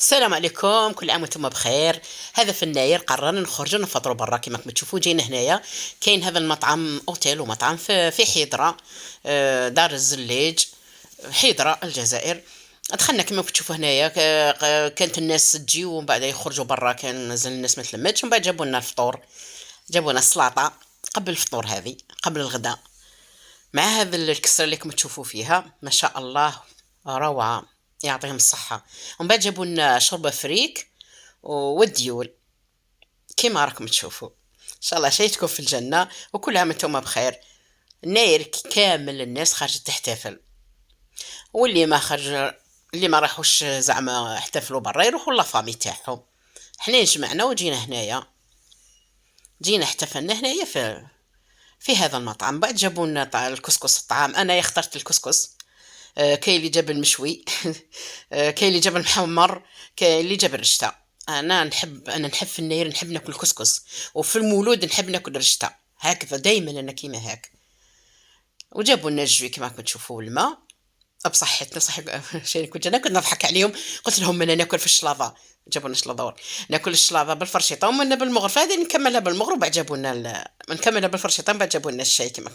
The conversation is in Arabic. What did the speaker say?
السلام عليكم، كل عام وانتم بخير. هذا في الناير قررنا نخرجوا نفطروا برا كما راكم تشوفوا. جينا هنايا كاين هذا المطعم اوتيل ومطعم في حيدرة. دار الزليج، حيدرة الجزائر. دخلنا كما تشوفوا هنايا. كانت الناس تجي ومن بعد يخرجوا برا، كان مازال الناس ما تلمتش، ومن بعد جابوا لنا الفطور، جابوا لنا السلطة قبل الفطور، هذه قبل الغداء، مع هذا الكسرة اللي راكم تشوفوا فيها ما شاء الله، روعة، يعطيهم الصحة. ومن بعد جابوا لنا شوربة فريك والديول كيما راكم تشوفوا. ان شاء الله شيتكم في الجنة، وكل عام وانتم بخير. الناير كامل الناس خارجة تحتفل، واللي ما خرج، اللي ما راحوش زعما احتفلوا برا يروحوا لافامي تاعهم. حنا جمعنا وجينا هنايا، جينا احتفلنا هنايا في هذا المطعم. بعد جابوا لنا الكسكس، الطعام انا اخترت الكسكس. كاين اللي جاب المشوي كاين اللي جاب المحمر، كاين اللي جاب الرشتة. انا نحب في النير نحب ناكل كسكس، وفي المولود نحب ناكل رشتة، هكذا دائما انا كيما هاك. وجابوا لنا الجوي كما راكم تشوفوا، الماء بصحتنا صح. شي كنت انا كنت نضحك عليهم، قلت لهم انا ناكل في الشلاضه. جابوا لنا شلاضور، ناكل الشلاضه بالفرشيطه، ومنا بالمغرف هذه نكملها بالمغرب. بعد جابوا لنا نكملها بالفرشيطه، بعد جابوا لنا الشاي كما